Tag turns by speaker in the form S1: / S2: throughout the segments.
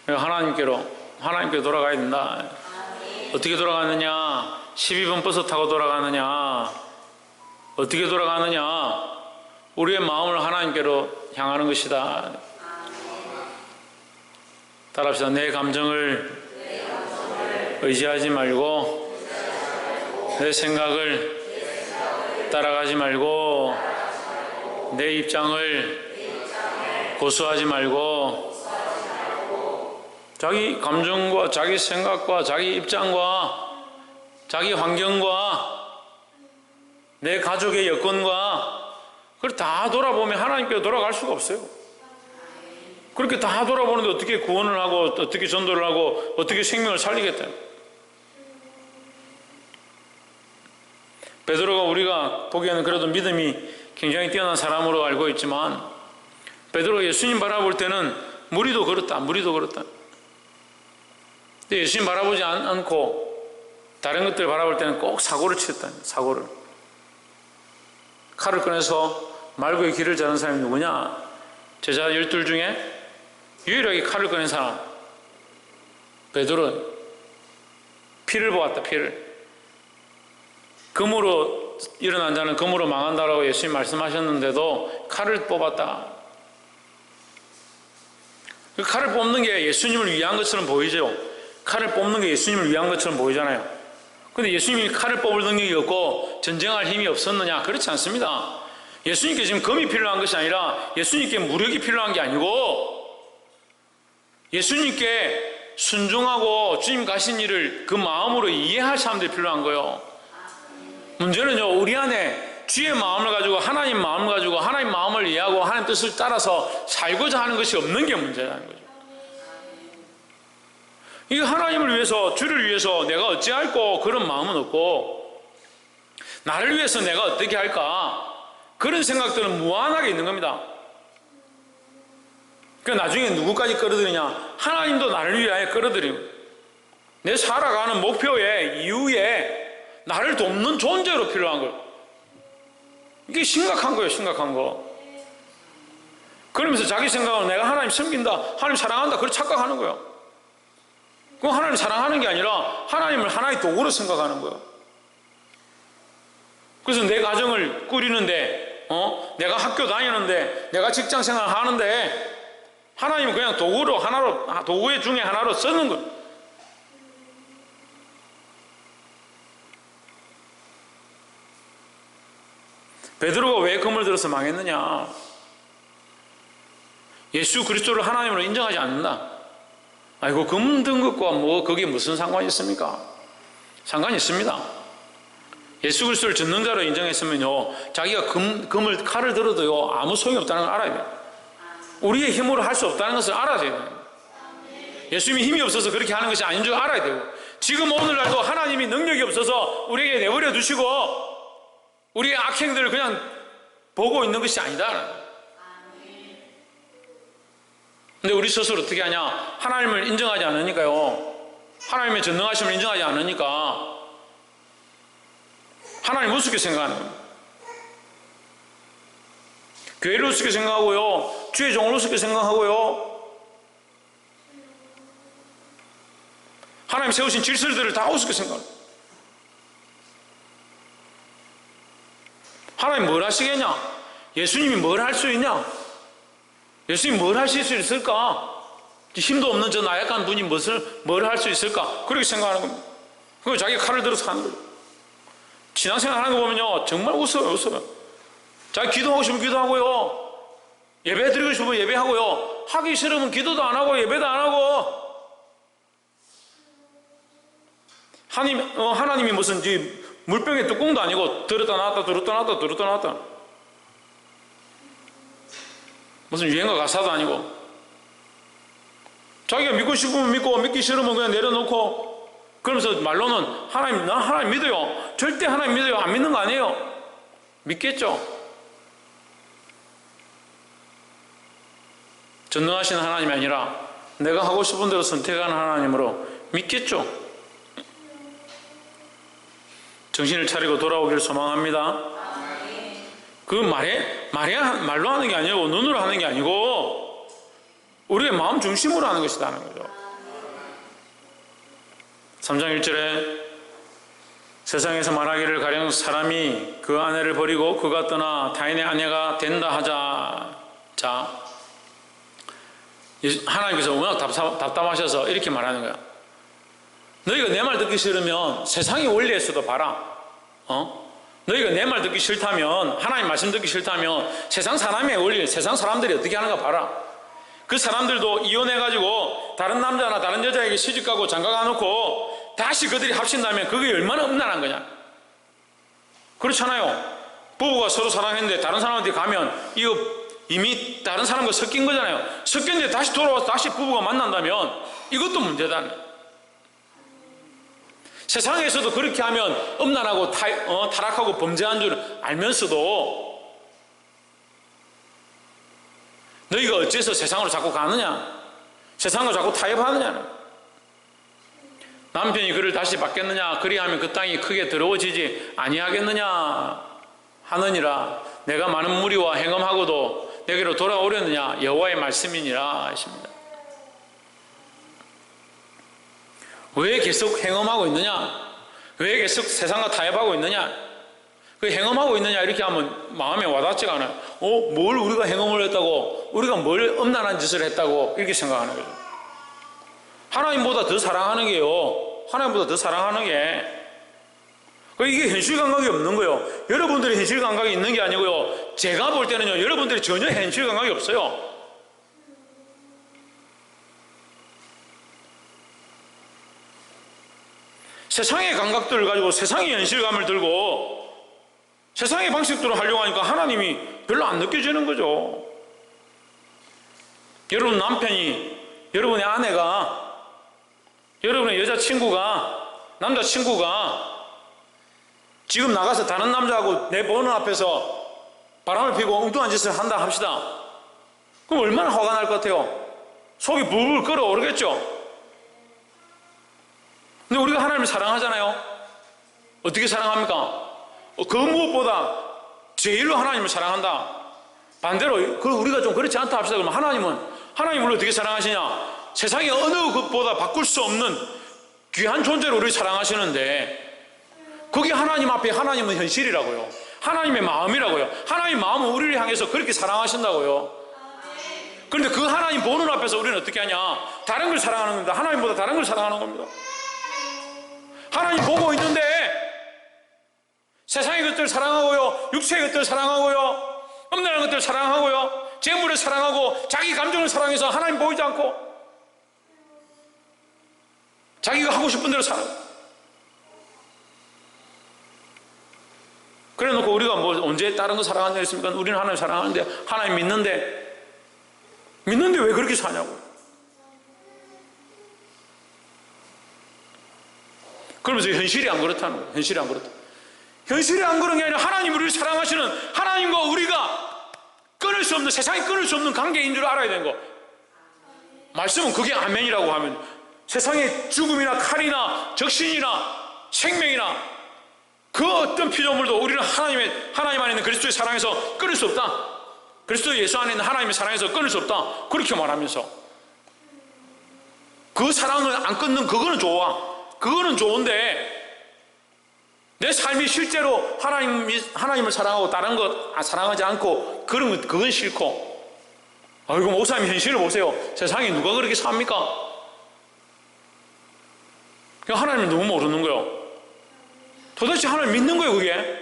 S1: 하나님께 돌아가야 된다. 어떻게 돌아가느냐? 12번 버스 타고 돌아가느냐? 어떻게 돌아가느냐? 우리의 마음을 하나님께로 향하는 것이다. 따라합시다. 내 감정을 의지하지 말고 내 생각을 따라가지 말고 내 입장을 고수하지 말고 자기 감정과 자기 생각과 자기 입장과 자기 환경과 내 가족의 여건과 그걸 다 돌아보면 하나님께로 돌아갈 수가 없어요. 그렇게 다 돌아보는데 어떻게 구원을 하고 어떻게 전도를 하고 어떻게 생명을 살리겠다. 베드로가 우리가 보기에는 그래도 믿음이 굉장히 뛰어난 사람으로 알고 있지만 베드로가 예수님 바라볼 때는 무리도 그렇다. 근데 예수님 바라보지 않고 다른 것들 바라볼 때는 꼭 사고를 치렀다. 사고를. 칼을 꺼내서 말고의 길을 자는 사람이 누구냐? 제자 12 중에 유일하게 칼을 꺼낸 사람 베드로. 피를 보았다. 피를. 금으로 일어난 자는 금으로 망한다라고 예수님 말씀하셨는데도 칼을 뽑았다. 그 칼을 뽑는 게 예수님을 위한 것처럼 보이죠. 칼을 뽑는 게 예수님을 위한 것처럼 보이잖아요. 그런데 예수님이 칼을 뽑을 능력이 없고 전쟁할 힘이 없었느냐? 그렇지 않습니다. 예수님께 지금 금이 필요한 것이 아니라 예수님께 무력이 필요한 게 아니고 예수님께 순종하고 주님 가신 일을 그 마음으로 이해할 사람들이 필요한 거예요. 문제는요, 우리 안에 주의 마음을 가지고 하나님 마음을 가지고 하나님 마음을 이해하고 하나님 뜻을 따라서 살고자 하는 것이 없는 게 문제라는 거죠. 이 하나님을 위해서, 주를 위해서 내가 어찌할꼬 그런 마음은 없고 나를 위해서 내가 어떻게 할까 그런 생각들은 무한하게 있는 겁니다. 그 나중에 누구까지 끌어들이냐? 하나님도 나를 위하여 끌어들이고 내 살아가는 목표에 이유에 나를 돕는 존재로 필요한 거예요. 이게 심각한 거예요. 심각한 거. 그러면서 자기 생각은 내가 하나님 섬긴다, 하나님 사랑한다 그렇게 착각하는 거예요. 그건 하나님 사랑하는 게 아니라 하나님을 하나의 도구로 생각하는 거예요. 그래서 내 가정을 꾸리는데 내가 학교 다니는데 내가 직장생활 하는데 하나님은 그냥 도구로 하나로, 도구의 중에 하나로 쓰는 거예요. 베드로가 왜 금을 들어서 망했느냐? 예수 그리스도를 하나님으로 인정하지 않는다. 아이고, 금 든 것과 뭐 그게 무슨 상관이 있습니까? 상관이 있습니다. 예수 그리스도를 전능자로 인정했으면요, 자기가 칼을 들어도요 아무 소용이 없다는 걸 알아야 돼요. 우리의 힘으로 할 수 없다는 것을 알아야 돼요. 예수님이 힘이 없어서 그렇게 하는 것이 아닌 줄 알아야 되고, 지금 오늘날도 하나님이 능력이 없어서 우리에게 내버려 두시고 우리의 악행들을 그냥 보고 있는 것이 아니다. 근데 우리 스스로 어떻게 하냐? 하나님을 인정하지 않으니까요, 하나님의 전능하심을 인정하지 않으니까 하나님 우습게 생각하는 겁니다. 교회를 우습게 생각하고요, 주의 종을 우습게 생각하고요, 하나님 세우신 질서들을 다 우습게 생각합니다. 하나님 뭘 하시겠냐? 예수님이 뭘 할 수 있냐? 예수님이 뭘 하실 수 있을까? 힘도 없는 저 나약한 분이 뭘 할 수 있을까? 그렇게 생각하는 겁니다. 그리고 자기 칼을 들어서 하는 거예요. 신앙생활 하는 거 보면요, 정말 웃어요. 자기 기도하고 싶으면 기도하고요, 예배 드리고 싶으면 예배하고요, 하기 싫으면 기도도 안 하고 예배도 안 하고, 하나님이 무슨 물병에 뚜껑도 아니고 들었다 놨다 무슨 유행어 가사도 아니고, 자기가 믿고 싶으면 믿고 믿기 싫으면 그냥 내려놓고, 그러면서 말로는 하나님, 나 하나님 믿어요, 절대 하나님 믿어요, 안 믿는 거 아니에요. 믿겠죠. 전능하신 하나님이 아니라 내가 하고 싶은 대로 선택하는 하나님으로 믿겠죠. 정신을 차리고 돌아오기를 소망합니다. 그 말로 하는 게 아니고 눈으로 하는 게 아니고 우리의 마음 중심으로 하는 것이라는 거죠. 3장 1절에 세상에서 말하기를 가령 사람이 그 아내를 버리고 그가 떠나 타인의 아내가 된다 하자. 자, 하나님께서 워낙 답답하셔서 이렇게 말하는 거야. 너희가 내 말 듣기 싫으면 세상의 원리에서도 봐라. 너희가 내 말 듣기 싫다면, 하나님 말씀 듣기 싫다면 세상 사람의 원리, 세상 사람들이 어떻게 하는가 봐라. 그 사람들도 이혼해가지고 다른 남자나 다른 여자에게 시집가고 장가가놓고 다시 그들이 합친다면 그게 얼마나 음란한 거냐. 그렇잖아요. 부부가 서로 사랑했는데 다른 사람한테 가면 이거 이미 다른 사람과 섞인 거잖아요. 섞였는데 다시 돌아와서 다시 부부가 만난다면 이것도 문제다. 세상에서도 그렇게 하면 음란하고 타락하고 범죄한 줄 알면서도 너희가 어째서 세상으로 자꾸 가느냐, 세상으로 자꾸 타협하느냐. 남편이 그를 다시 받겠느냐, 그리하면 그 땅이 크게 더러워지지 아니하겠느냐 하느니라. 내가 많은 무리와 행음하고도 내게로 돌아오려느냐, 여호와의 말씀이니라 하십니다. 왜 계속 행음하고 있느냐, 왜 계속 세상과 타협하고 있느냐, 그 행음하고 있느냐 이렇게 하면 마음에 와닿지가 않아요. 뭘 우리가 행음을 했다고, 우리가 뭘 음란한 짓을 했다고 이렇게 생각하는 거죠. 하나님보다 더 사랑하는 게요, 하나님보다 더 사랑하는 게 이게 현실 감각이 없는 거예요. 여러분들이 현실 감각이 있는 게 아니고요, 제가 볼 때는요, 여러분들이 전혀 현실 감각이 없어요. 세상의 감각들을 가지고 세상의 현실감을 들고 세상의 방식대로 하려고 하니까 하나님이 별로 안 느껴지는 거죠. 여러분 남편이, 여러분의 아내가, 여러분의 여자친구가, 남자친구가 지금 나가서 다른 남자하고 내 보는 앞에서 바람을 피고 엉뚱한 짓을 한다 합시다. 그럼 얼마나 화가 날 것 같아요? 속이 불불 끓어오르겠죠? 근데 우리가 하나님을 사랑하잖아요. 어떻게 사랑합니까? 그 무엇보다 제일로 하나님을 사랑한다. 반대로 우리가 좀 그렇지 않다 합시다. 그러면 하나님을 어떻게 사랑하시냐? 세상의 어느 것보다 바꿀 수 없는 귀한 존재로 우리를 사랑하시는데, 그게 하나님 앞에 하나님은 현실이라고요. 하나님의 마음이라고요. 하나님의 마음은 우리를 향해서 그렇게 사랑하신다고요. 그런데 그 하나님 보는 앞에서 우리는 어떻게 하냐? 다른 걸 사랑하는 겁니다. 하나님보다 다른 걸 사랑하는 겁니다. 하나님 보고 있는데 세상의 것들 사랑하고요, 육체의 것들 사랑하고요, 음란한 것들 사랑하고요, 재물을 사랑하고 자기 감정을 사랑해서 하나님 보이지 않고 자기가 하고 싶은 대로 살아. 그래 놓고 우리가 언제 다른 거 사랑한다 했습니까? 우리는 하나님 사랑하는데, 하나님 믿는데 왜 그렇게 사냐고. 그러면서 현실이 안 그렇다는 거예요. 현실이 안 그렇다. 현실이 안 그런 게 아니라 하나님 우리를 사랑하시는, 하나님과 우리가 끊을 수 없는, 세상이 끊을 수 없는 관계인 줄 알아야 되는 거. 말씀은 그게 아멘이라고 하면 세상의 죽음이나 칼이나 적신이나 생명이나 그 어떤 피조물도 우리는 하나님 안에 있는 그리스도의 사랑에서 끊을 수 없다. 그리스도 예수 안에 있는 하나님의 사랑에서 끊을 수 없다. 그렇게 말하면서 그 사랑을 안 끊는 그거는 좋아. 그거는 좋은데 내 삶이 실제로 하나님을 사랑하고 다른 것 사랑하지 않고 그건 싫고. 아이고 목사님 현실을 보세요. 세상에 누가 그렇게 삽니까? 하나님을 너무 모르는 거예요. 도대체 하나님 믿는 거예요 그게?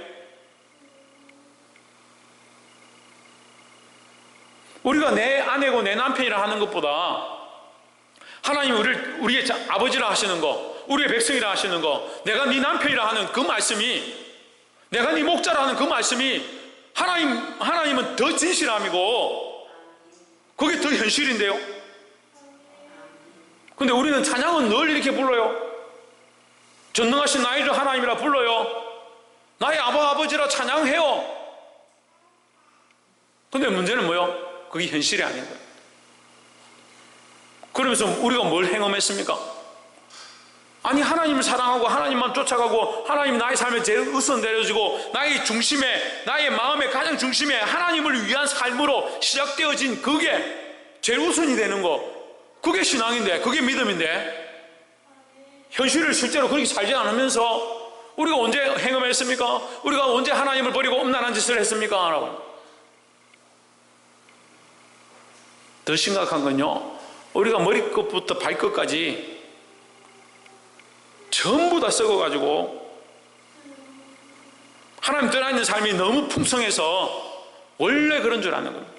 S1: 우리가 내 아내고 내 남편이라 하는 것보다 하나님이 우리의 아버지라 하시는 거, 우리의 백성이라 하시는 거, 내가 네 남편이라 하는 그 말씀이, 내가 네 목자라 하는 그 말씀이 하나님은 더 진실함이고 그게 더 현실인데요. 근데 우리는 찬양은 늘 이렇게 불러요. 전능하신 나의 주 하나님이라 불러요. 나의 아버지라 찬양해요. 근데 문제는 뭐요? 그게 현실이 아닌 거예요. 그러면서 우리가 뭘 행함했습니까? 아니 하나님을 사랑하고 하나님만 쫓아가고 하나님이 나의 삶에 제일 우선 내려지고 나의 중심에, 나의 마음의 가장 중심에 하나님을 위한 삶으로 시작되어진 그게 제일 우선이 되는 거, 그게 신앙인데, 그게 믿음인데, 현실을 실제로 그렇게 살지 않으면서 우리가 언제 행음했습니까? 우리가 언제 하나님을 버리고 음란한 짓을 했습니까? 라고. 더 심각한 건요, 우리가 머리끝부터 발끝까지 전부 다 썩어가지고 하나님 떠나있는 삶이 너무 풍성해서 원래 그런 줄 아는 겁니다.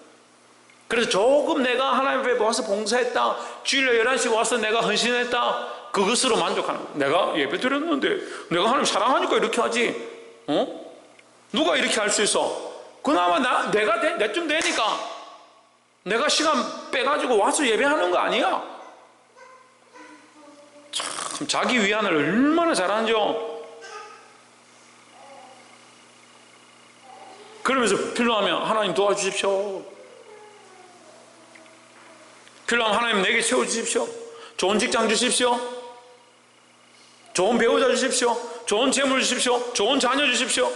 S1: 그래서 조금 내가 하나님 앞에 와서 봉사했다, 주일에 11시 와서 내가 헌신했다, 그것으로 만족하는 거예요. 내가 예배 드렸는데 내가 하나님 사랑하니까 이렇게 하지, 누가 이렇게 할 수 있어? 그나마 내가 내쯤 되니까 내가 시간 빼가지고 와서 예배하는 거 아니야? 참 자기 위안을 얼마나 잘하는지요. 그러면서 필요하면 하나님 도와주십시오, 필요하면 하나님 내게 채워주십시오, 좋은 직장 주십시오, 좋은 배우자 주십시오, 좋은 재물 주십시오, 좋은 자녀 주십시오.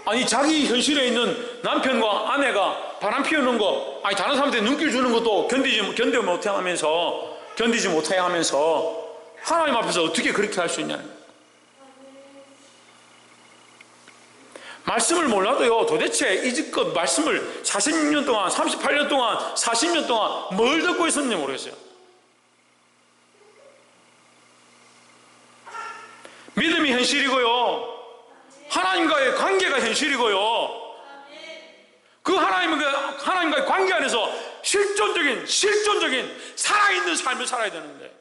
S1: 아니 자기 현실에 있는 남편과 아내가 바람 피우는 거, 아니 다른 사람한테 눈길 주는 것도 견디지 못해 하면서 하나님 앞에서 어떻게 그렇게 할 수 있냐는 거예요. 말씀을 몰라도요, 도대체 이제껏 말씀을 46년 동안, 38년 동안, 40년 동안 뭘 듣고 있었는지 모르겠어요. 믿음이 현실이고요, 하나님과의 관계가 현실이고요, 그 하나님과의 관계 안에서 실존적인 살아있는 삶을 살아야 되는데,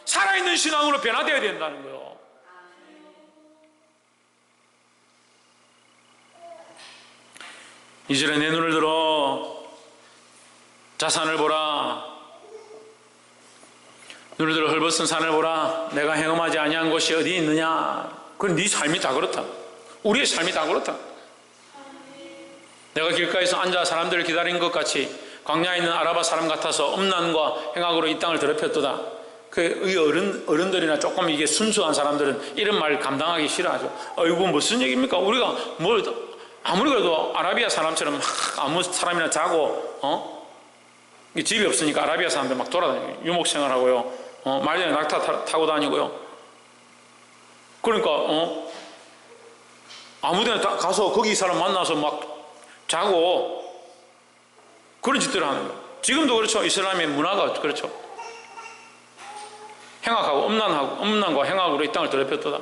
S1: 살아있는 신앙으로 변화되어야 된다는 거예요. 이제는 내 눈을 들어 자산을 보라, 눈을 들어 헐벗은 산을 보라. 내가 행음하지 아니한 곳이 어디 있느냐. 그건 네 삶이 다 그렇다. 우리의 삶이 다 그렇다. 내가 길가에서 앉아 사람들을 기다린 것 같이 광야에 있는 아라바 사람 같아서 음란과 행악으로 이 땅을 더럽혔도다. 이 어른들이나 조금 이게 순수한 사람들은 이런 말 감당하기 싫어하죠. 이거 무슨 얘기입니까? 우리가 아무리 그래도 아라비아 사람처럼 막 아무 사람이나 자고, 집이 없으니까 아라비아 사람들 막 돌아다니고 유목 생활하고요, 말년에 낙타 타고 다니고요. 그러니까 아무데나 가서 거기 사람 만나서 막 자고 그런 짓들을 하는 거예요. 지금도 그렇죠. 이슬람의 문화가 그렇죠. 행악하고 음란과 행악으로 이 땅을 더럽혔도다.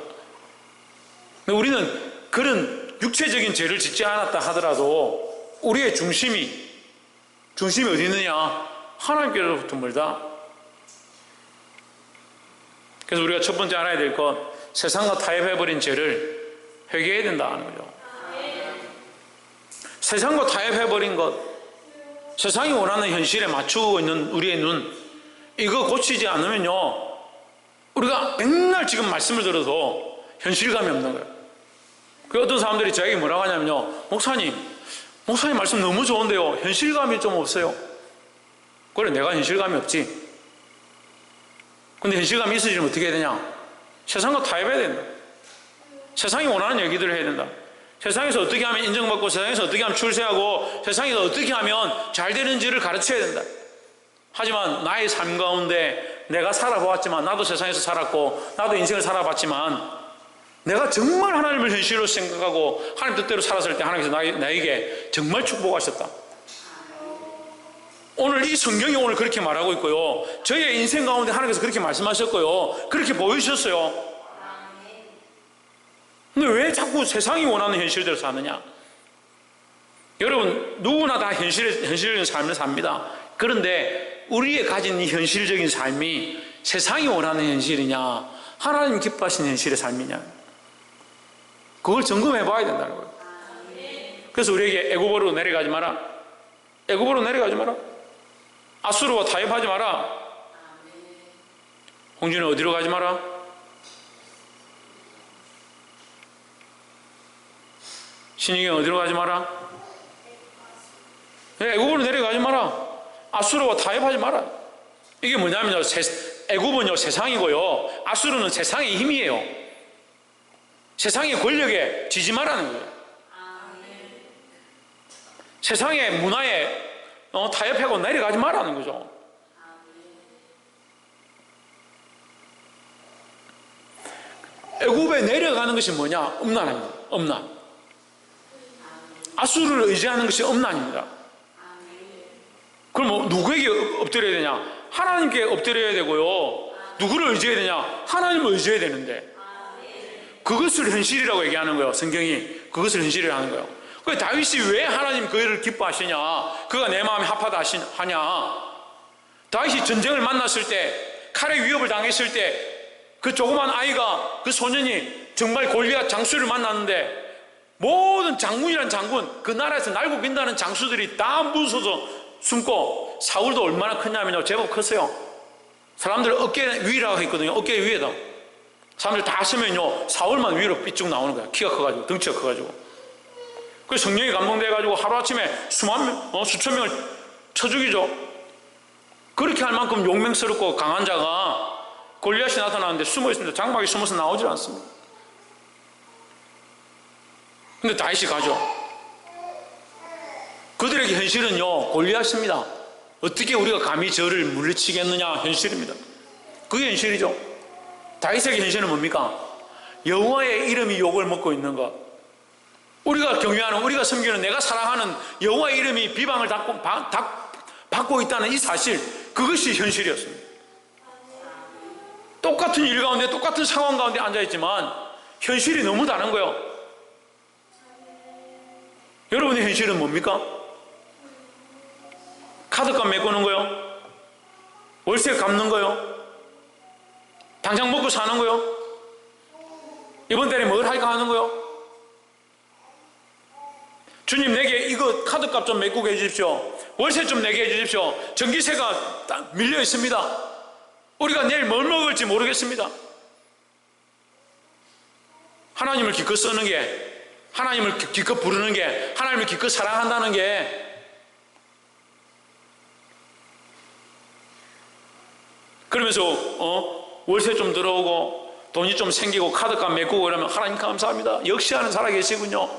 S1: 근데 우리는 그런 육체적인 죄를 짓지 않았다 하더라도 우리의 중심이 어디 있느냐? 하나님께로부터 멀다. 그래서 우리가 첫 번째 알아야 될 것, 세상과 타협해버린 죄를 회개해야 된다는 거죠. 세상과 타협해버린 것, 세상이 원하는 현실에 맞추고 있는 우리의 눈, 이거 고치지 않으면요, 우리가 맨날 지금 말씀을 들어도 현실감이 없는 거예요. 그 어떤 사람들이 저에게 뭐라고 하냐면요, 목사님 말씀 너무 좋은데요, 현실감이 좀 없어요. 그래, 내가 현실감이 없지. 근데 현실감이 있어지면 어떻게 해야 되냐? 세상과 타협해야 된다. 세상이 원하는 얘기들을 해야 된다. 세상에서 어떻게 하면 인정받고, 세상에서 어떻게 하면 출세하고, 세상에서 어떻게 하면 잘 되는지를 가르쳐야 된다. 하지만 나의 삶 가운데 내가 살아보았지만, 나도 세상에서 살았고 나도 인생을 살아봤지만, 내가 정말 하나님을 현실로 생각하고 하나님 뜻대로 살았을 때 하나님께서 나에게 정말 축복하셨다. 오늘 이 성경이 오늘 그렇게 말하고 있고요, 저의 인생 가운데 하나님께서 그렇게 말씀하셨고요, 그렇게 보여주셨어요. 근데 왜 자꾸 세상이 원하는 현실대로 사느냐? 여러분, 누구나 다 현실적인 삶을 삽니다. 그런데 우리의 가진 이 현실적인 삶이 세상이 원하는 현실이냐, 하나님 기뻐하시는 현실의 삶이냐, 그걸 점검해 봐야 된다는 거예요. 그래서 우리에게 애굽으로 내려가지 마라, 애굽으로 내려가지 마라, 아수르와 타협하지 마라, 홍준이 어디로 가지 마라, 신이경 어디로 가지 마라, 애굽으로 내려가지 마라, 아수르와 타협하지 마라. 이게 뭐냐면요, 애굽은요 세상이고요, 아수르는 세상의 힘이에요. 세상의 권력에 지지 말라는 거예요. 세상의 문화에 타협하고 내려가지 말라는 거죠. 애굽에 내려가는 것이 뭐냐? 음란입니다. 음란. 아수르를 의지하는 것이 음란입니다. 그럼 뭐 누구에게 엎드려야 되냐? 하나님께 엎드려야 되고요. 누구를 의지해야 되냐? 하나님을 의지해야 되는데, 그것을 현실이라고 얘기하는 거예요. 성경이 그것을 현실이라고 하는 거예요. 그 다윗이 왜 하나님 그를 기뻐하시냐? 그가 내 마음에 합하다 하냐? 다윗이 전쟁을 만났을 때, 칼의 위협을 당했을 때, 그 조그만 아이가, 그 소년이 정말 골리앗 장수를 만났는데, 모든 장군이란 장군, 그 나라에서 날고 빈다는 장수들이 다 무서워서 숨고, 사울도 얼마나 컸냐면요, 제법 컸어요. 사람들 어깨 위라고 했거든요. 어깨 위에다. 사람들 다 서면요, 사울만 위로 삐쭉 나오는 거야. 키가 커가지고, 덩치가 커가지고. 그래서 성령이 감동돼가지고 하루아침에 수천 명을 쳐 죽이죠. 그렇게 할 만큼 용맹스럽고 강한 자가 골리앗이 나타나는데 숨어 있습니다. 장막에 숨어서 나오질 않습니다. 근데 다윗이 가죠. 그들에게 현실은요, 골리앗입니다. 어떻게 우리가 감히 저를 물리치겠느냐, 현실입니다. 그게 현실이죠. 다윗에게 현실은 뭡니까? 여호와의 이름이 욕을 먹고 있는 것. 우리가 경외하는, 우리가 섬기는, 내가 사랑하는 여호와의 이름이 비방을 받고 있다는 이 사실, 그것이 현실이었습니다. 똑같은 일 가운데, 똑같은 상황 가운데 앉아있지만 현실이 너무 다른 거예요. 여러분의 현실은 뭡니까? 카드값 메꾸는 거요? 월세 갚는 거요? 당장 먹고 사는 거요? 이번 달에 뭘 할까 하는 거요? 주님, 내게 이거 카드값 좀 메꾸게 해주십시오. 월세 좀 내게 해주십시오. 전기세가 딱 밀려 있습니다. 우리가 내일 뭘 먹을지 모르겠습니다. 하나님을 기껏 쓰는 게, 하나님을 기껏 부르는 게, 하나님을 기껏 사랑한다는 게, 그러면서 월세 좀 들어오고 돈이 좀 생기고 카드값 메꾸고 이러면 하나님 감사합니다. 역시 하는 살아 계시군요.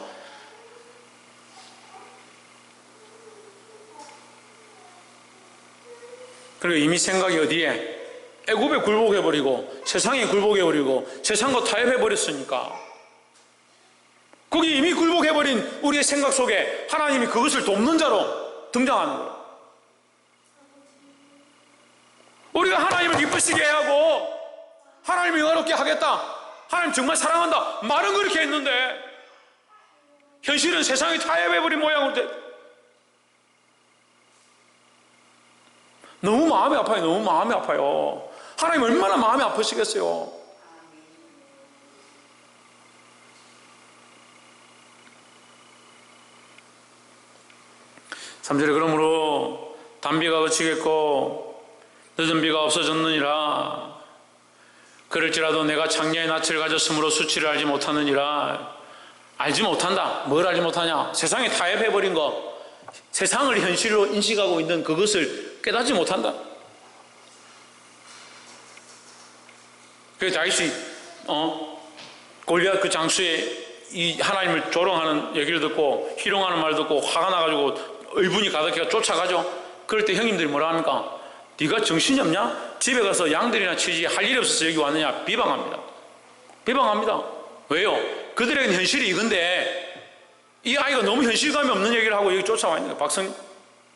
S1: 그리고 이미 생각이 어디에? 애굽에 굴복해버리고 세상에 굴복해버리고 세상과 타협해버렸으니까, 거기 이미 굴복해버린 우리의 생각 속에 하나님이 그것을 돕는 자로 등장하는 거예요. 우리가 하나님을 기쁘시게 하고 하나님을 영화롭게 하겠다, 하나님 정말 사랑한다, 말은 그렇게 했는데 현실은 세상이 타협해버린 모양으로 돼. 너무 마음이 아파요. 너무 마음이 아파요. 하나님 얼마나 마음이 아프시겠어요. 삼절에 그러므로 단비가 그치겠고 늦은 비가 없어졌느니라. 그럴지라도 내가 창녀의 낯을 가졌으므로 수치를 알지 못하느니라. 알지 못한다. 뭘 알지 못하냐? 세상에 타협해버린 것, 세상을 현실로 인식하고 있는 그것을 깨닫지 못한다. 그래서 다윗이 골리앗 그 장수의 이 하나님을 조롱하는 얘기를 듣고, 희롱하는 말을 듣고 화가 나가지고 의분이 가득해가 쫓아가죠. 그럴 때 형님들이 뭐라 합니까? 네가 정신이 없냐? 집에 가서 양들이나 치지, 할 일이 없어서 여기 왔느냐? 비방합니다. 비방합니다. 왜요? 그들에게는 현실이 이건데 이 아이가 너무 현실감이 없는 얘기를 하고 여기 쫓아와 있는 거예요.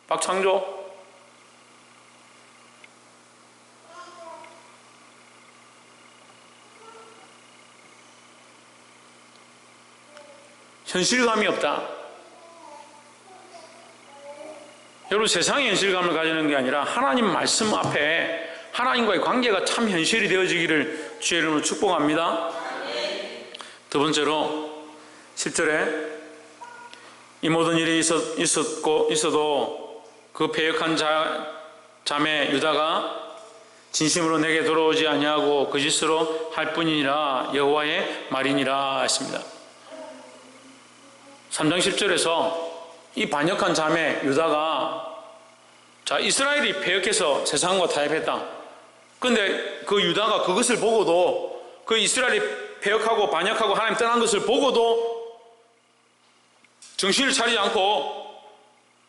S1: 박창조. 현실감이 없다. 여러분, 세상의 현실감을 가지는 게 아니라 하나님 말씀 앞에 하나님과의 관계가 참 현실이 되어지기를 주의 이름으로 축복합니다. 두 번째로 10절에 이 모든 일이 있어도 그 패역한 자매 유다가 진심으로 내게 돌아오지 아니하고 거짓으로 할 뿐이니라 여호와의 말이니라 했습니다. 3장 10절에서 이 반역한 자매 유다가, 자, 이스라엘이 패역해서 세상과 타협했다. 그런데 그 유다가 그것을 보고도, 그 이스라엘이 패역하고 반역하고 하나님 떠난 것을 보고도 정신을 차리지 않고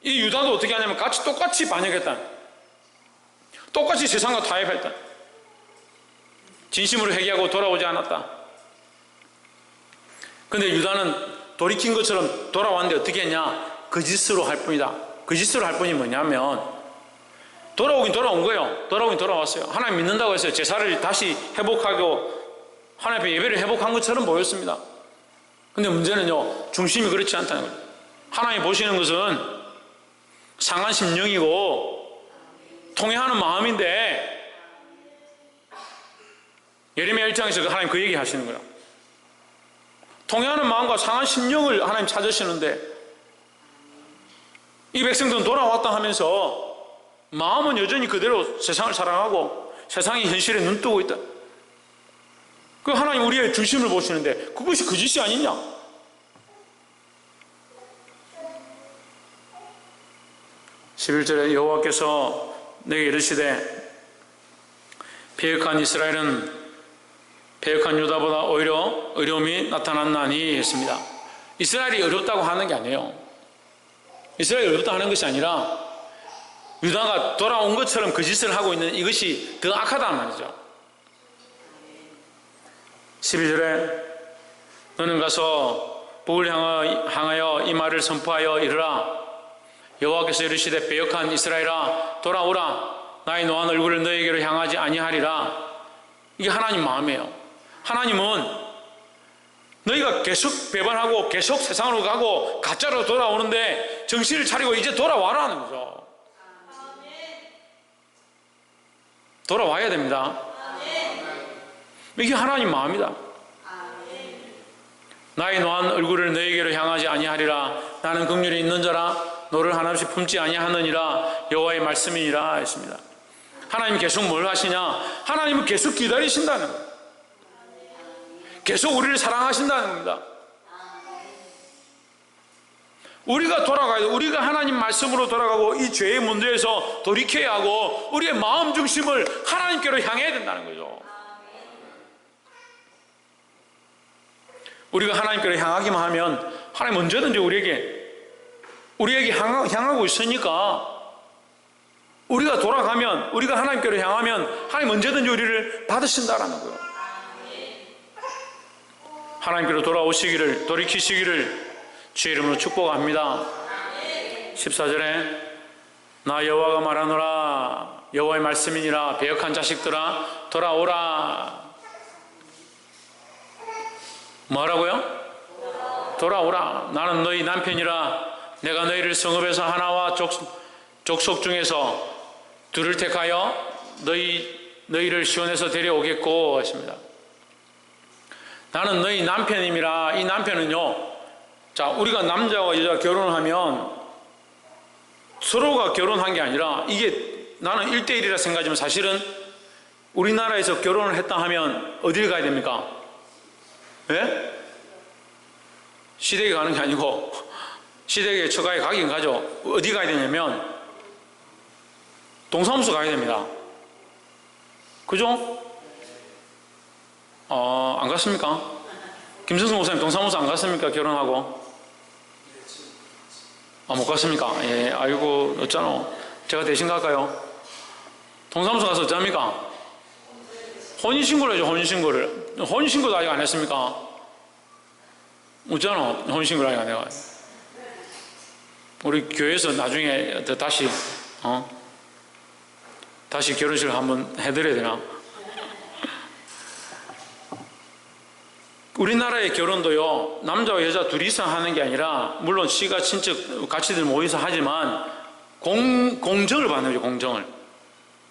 S1: 이 유다도 어떻게 하냐면 같이 똑같이 반역했다. 똑같이 세상과 타협했다. 진심으로 회개하고 돌아오지 않았다. 근데 유다는 돌이킨 것처럼 돌아왔는데 어떻게 했냐? 거짓으로 할 뿐이다. 거짓으로 할 뿐이 뭐냐면 돌아오긴 돌아온 거예요. 돌아오긴 돌아왔어요. 하나님 믿는다고 했어요. 제사를 다시 회복하고 하나님 앞에 예배를 회복한 것처럼 보였습니다. 근데 문제는요, 중심이 그렇지 않다는 거죠. 하나님 보시는 것은 상한 심령이고 통회하는 마음인데, 예레미야 1장에서 하나님 그 얘기 하시는 거예요. 통회하는 마음과 상한 심령을 하나님 찾으시는데, 이 백성들은 돌아왔다 하면서 마음은 여전히 그대로 세상을 사랑하고 세상의 현실에 눈뜨고 있다. 그 하나님 우리의 중심을 보시는데 그것이 거짓이 아니냐? 11절에 여호와께서 내게 이르시되 패역한 이스라엘은 패역한 유다보다 오히려 어려움이 나타났나니 했습니다. 이스라엘이 어렵다고 하는 게 아니에요. 이스라엘이 어렵다 하는 것이 아니라 유다가 돌아온 것처럼 거짓을 하고 있는 이것이 더 악하다는 말이죠. 12절에 너는 가서 북을 향하여 이 말을 선포하여 이르라. 여호와께서 이르시되 패역한 이스라엘아 돌아오라. 나의 노한 얼굴을 너에게로 향하지 아니하리라. 이게 하나님 마음이에요. 하나님은 너희가 계속 배반하고 계속 세상으로 가고 가짜로 돌아오는데 정신을 차리고 이제 돌아와라는 거죠. 돌아와야 됩니다. 이게 하나님 마음이다. 나의 노한 얼굴을 너에게로 향하지 아니하리라. 나는 긍휼이 있는 자라 너를 하나씩 품지 아니하느니라. 여호와의 말씀이니라 했습니다. 하나님이 계속 뭘 하시냐? 하나님은 계속 기다리신다는 거예요. 계속 우리를 사랑하신다는 겁니다. 우리가 돌아가야 돼. 우리가 하나님 말씀으로 돌아가고 이 죄의 문제에서 돌이켜야 하고 우리의 마음 중심을 하나님께로 향해야 된다는 거죠. 우리가 하나님께로 향하기만 하면 하나님 언제든지 우리에게 향하고 있으니까 우리가 돌아가면, 우리가 하나님께로 향하면 하나님 언제든지 우리를 받으신다라는 거예요. 하나님께로 돌아오시기를, 돌이키시기를 주의 이름으로 축복합니다. 14절에 나 여호와가 말하노라. 여호와의 말씀이니라. 배역한 자식들아 돌아오라. 뭐라고요? 돌아오라. 나는 너희 남편이라. 내가 너희를 성읍에서 하나와 족속 중에서 둘을 택하여 너희를 시온에서 데려오겠고 하십니다. 나는 너희 남편임이라. 이 남편은요, 자, 우리가 남자와 여자 결혼을 하면 서로가 결혼한 게 아니라 이게 나는 1대1이라 생각하지만 사실은 우리나라에서 결혼을 했다 하면 어딜 가야 됩니까? 예? 시댁에 가는 게 아니고 시댁에 처가에 가긴 가죠. 어디 가야 되냐면 동사무소 가야 됩니다. 그죠? 안 갔습니까? 김성수 목사님 동사무소 안 갔습니까? 결혼하고? 못 갔습니까? 예, 아이고, 어쩌노. 제가 대신 갈까요? 동사무소 가서 어쩝니까? 혼인신고를 해죠, 혼인신고를. 혼인신고도 아직 안 했습니까? 어쩌노, 혼인신고를 아직 안 해가지고. 우리 교회에서 나중에 다시 결혼식을 한번 해드려야 되나? 우리나라의 결혼도요, 남자와 여자 둘이서 하는 게 아니라, 물론 시가 친척 같이들 모여서 하지만, 공정을 받는 거죠, 공정을.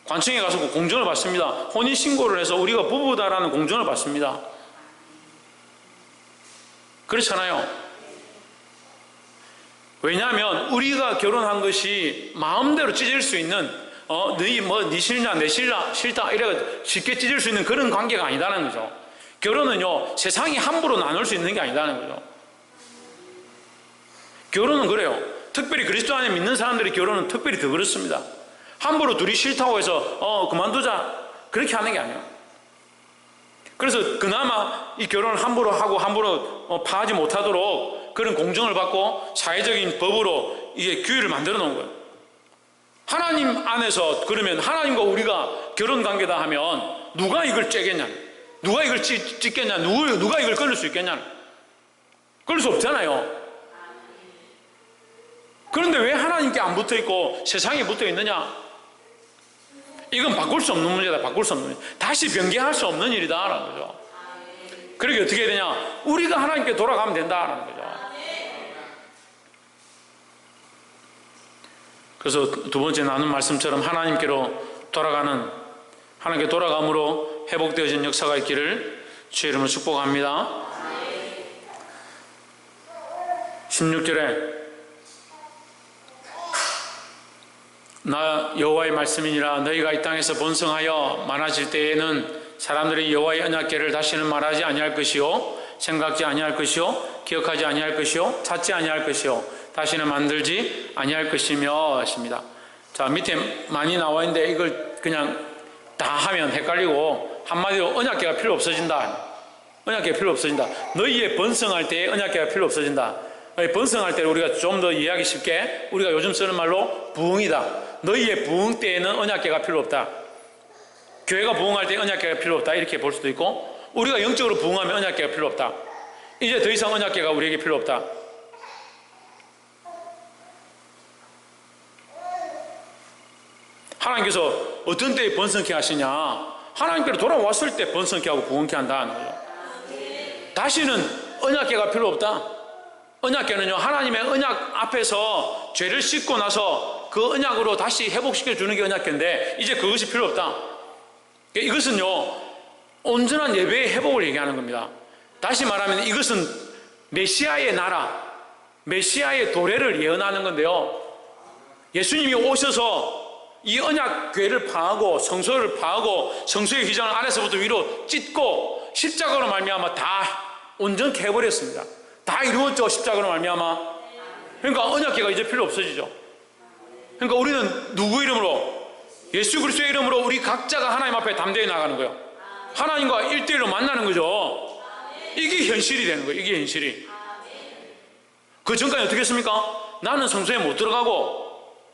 S1: 관청에 가서 공정을 받습니다. 혼인신고를 해서 우리가 부부다라는 공정을 받습니다. 그렇잖아요. 왜냐하면 우리가 결혼한 것이 마음대로 찢을 수 있는, 네 신랑, 내 신랑, 싫다, 이래가 쉽게 찢을 수 있는 그런 관계가 아니다는 거죠. 결혼은요, 세상이 함부로 나눌 수 있는 게 아니다는 거죠. 결혼은 그래요. 특별히 그리스도 안에 믿는 사람들의 결혼은 특별히 더 그렇습니다. 함부로 둘이 싫다고 해서 그만두자 그렇게 하는 게 아니에요. 그래서 그나마 이 결혼을 함부로 하고 함부로 파하지 못하도록 그런 공정을 받고 사회적인 법으로 이게 기회를 만들어 놓은 거예요. 하나님 안에서 그러면 하나님과 우리가 결혼 관계다 하면 누가 이걸 째겠냐? 누가 이걸 찢겠냐? 누가 이걸 끊을 수 있겠냐? 끊을 수 없잖아요. 그런데 왜 하나님께 안 붙어 있고 세상에 붙어 있느냐? 이건 바꿀 수 없는 문제다. 바꿀 수 없는 문제. 다시 변개할 수 없는 일이다라는 거죠. 그러게 어떻게 해야 되냐? 우리가 하나님께 돌아가면 된다라는 거죠. 그래서 두 번째 나눈 말씀처럼 하나님께로 돌아가는, 하나님께 돌아감으로 회복되어진 역사가 있기를 주의 이름으로 축복합니다. 16절에 나 여호와의 말씀이니라. 너희가 이 땅에서 번성하여 많아질 때에는 사람들이 여호와의 언약궤를 다시는 말하지 아니할 것이요 생각지 아니할 것이요 기억하지 아니할 것이요 찾지 아니할 것이요 다시는 만들지 아니할 것이며 했습니다. 자, 밑에 많이 나와 있는데 이걸 그냥 다 하면 헷갈리고 한마디로 언약궤가 필요 없어진다. 언약궤가 필요 없어진다. 너희의 번성할 때에 언약궤가 필요 없어진다. 번성할 때를 우리가 좀 더 이해하기 쉽게 우리가 요즘 쓰는 말로 부흥이다. 너희의 부흥 때에는 언약궤가 필요 없다. 교회가 부흥할 때 언약궤가 필요 없다. 이렇게 볼 수도 있고, 우리가 영적으로 부흥하면 언약궤가 필요 없다. 이제 더 이상 언약궤가 우리에게 필요 없다. 하나님께서 어떤 때에 번성케 하시냐? 하나님께로 돌아왔을 때 번성케 하고 부흥케 한다는 거죠. 다시는 언약궤가 필요 없다. 언약궤는요, 하나님의 언약 앞에서 죄를 씻고 나서 그 언약으로 다시 회복시켜 주는 게 언약궤인데 이제 그것이 필요 없다. 이것은요, 온전한 예배의 회복을 얘기하는 겁니다. 다시 말하면 이것은 메시아의 나라, 메시아의 도래를 예언하는 건데요, 예수님이 오셔서 이 언약궤를 파하고 성소를 파하고 성소의 휘장을 아래서부터 위로 찢고 십자가로 말미암아 다 온전케 해버렸습니다. 다 이루었죠. 십자가로 말미암아. 그러니까 언약궤가 이제 필요 없어지죠. 그러니까 우리는 누구 이름으로? 예수 그리스도의 이름으로 우리 각자가 하나님 앞에 담대히 나가는 거예요. 하나님과 1대1로 만나는 거죠. 이게 현실이 되는 거예요. 이게 현실이. 그 전까지 어떻게 했습니까? 나는 성소에 못 들어가고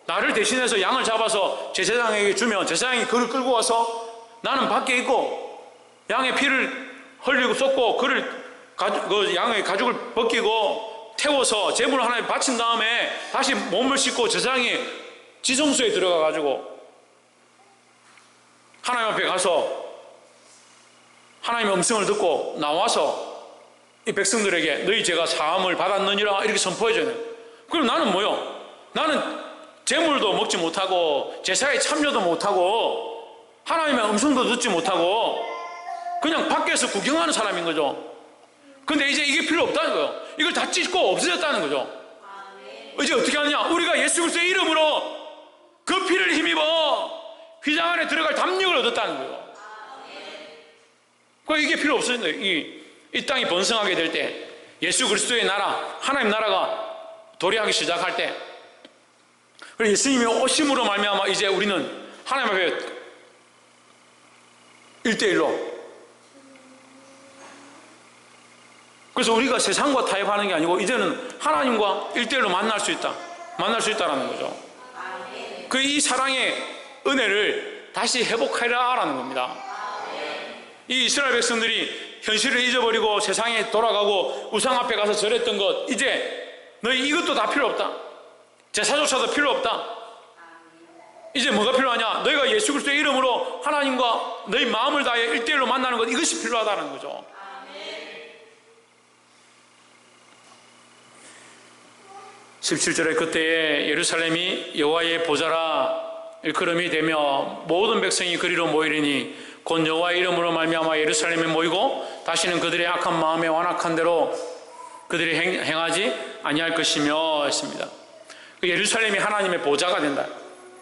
S1: 나를 대신해서 양을 잡아서 제사장에게 주면 제사장이 그를 끌고 와서 나는 밖에 있고 양의 피를 흘리고 쏟고 그 양의 가죽을 벗기고 태워서 제물을 하나님께 바친 다음에 다시 몸을 씻고 제사장이 지성소에 들어가 가지고 하나님 앞에 가서 하나님의 음성을 듣고 나와서 이 백성들에게 너희 죄가 사함을 받았느니라 이렇게 선포해줘야 돼요. 그럼 나는 뭐요? 나는 제물도 먹지 못하고 제사에 참여도 못하고 하나님의 음성도 듣지 못하고 그냥 밖에서 구경하는 사람인 거죠. 근데 이제 이게 필요 없다는 거예요. 이걸 다 찢고 없어졌다는 거죠. 이제 어떻게 하느냐? 우리가 예수 그리스도의 이름으로 그 피를 힘입어 휘장 안에 들어갈 담력을 얻었다는 거예요. 그러니까 이게 필요 없어진다. 이 땅이 번성하게 될 때, 예수 그리스도의 나라, 하나님 나라가 도래하기 시작할 때, 그리고 예수님이 오심으로 말미암아 이제 우리는 하나님 앞에 1대1로. 그래서 우리가 세상과 타협하는 게 아니고 이제는 하나님과 1대1로 만날 수 있다라는 거죠. 그 이 사랑의 은혜를 다시 회복하라라는 겁니다. 이 이스라엘 백성들이 현실을 잊어버리고 세상에 돌아가고 우상 앞에 가서 절했던 것, 이제 너희 이것도 다 필요 없다. 제사조차도 필요 없다. 이제 뭐가 필요하냐? 너희가 예수 그리스도의 이름으로 하나님과 너희 마음을 다해 1대1로 만나는 것, 이것이 필요하다는 거죠. 17절에 그때에 예루살렘이 여호와의 보좌라 일컬음이 되며 모든 백성이 그리로 모이리니 곧 여호와의 이름으로 말미암아 예루살렘에 모이고 다시는 그들의 악한 마음에 완악한 대로 그들이 행하지 아니할 것이며 했습니다. 예루살렘이 하나님의 보좌가 된다.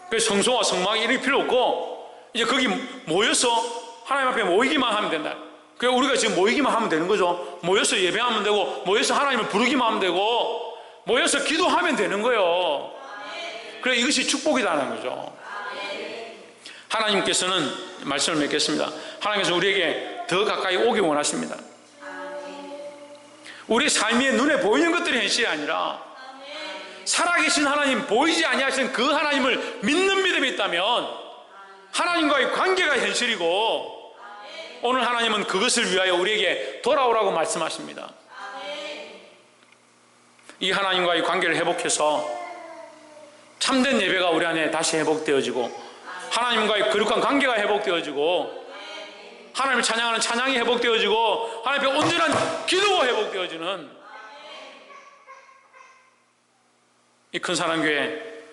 S1: 그래서 성소와 성막이 이럴 필요 없고 이제 거기 모여서 하나님 앞에 모이기만 하면 된다. 그래서 우리가 지금 모이기만 하면 되는 거죠. 모여서 예배하면 되고 모여서 하나님을 부르기만 하면 되고 모여서 기도하면 되는 거예요. 그래 이것이 축복이라는 거죠. 하나님께서는 말씀을 맺겠습니다. 하나님께서 우리에게 더 가까이 오기 원하십니다. 우리 삶의 눈에 보이는 것들이 현실이 아니라 살아계신 하나님, 보이지 아니하시는 그 하나님을 믿는 믿음이 있다면 하나님과의 관계가 현실이고, 오늘 하나님은 그것을 위하여 우리에게 돌아오라고 말씀하십니다. 이 하나님과의 관계를 회복해서 참된 예배가 우리 안에 다시 회복되어지고, 하나님과의 거룩한 관계가 회복되어지고, 하나님을 찬양하는 찬양이 회복되어지고, 하나님 앞에 온전한 기도가 회복되어지는 이 큰 사랑교회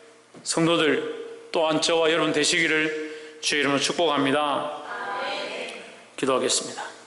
S1: 성도들 또한 저와 여러분 되시기를 주의 이름으로 축복합니다. 기도하겠습니다.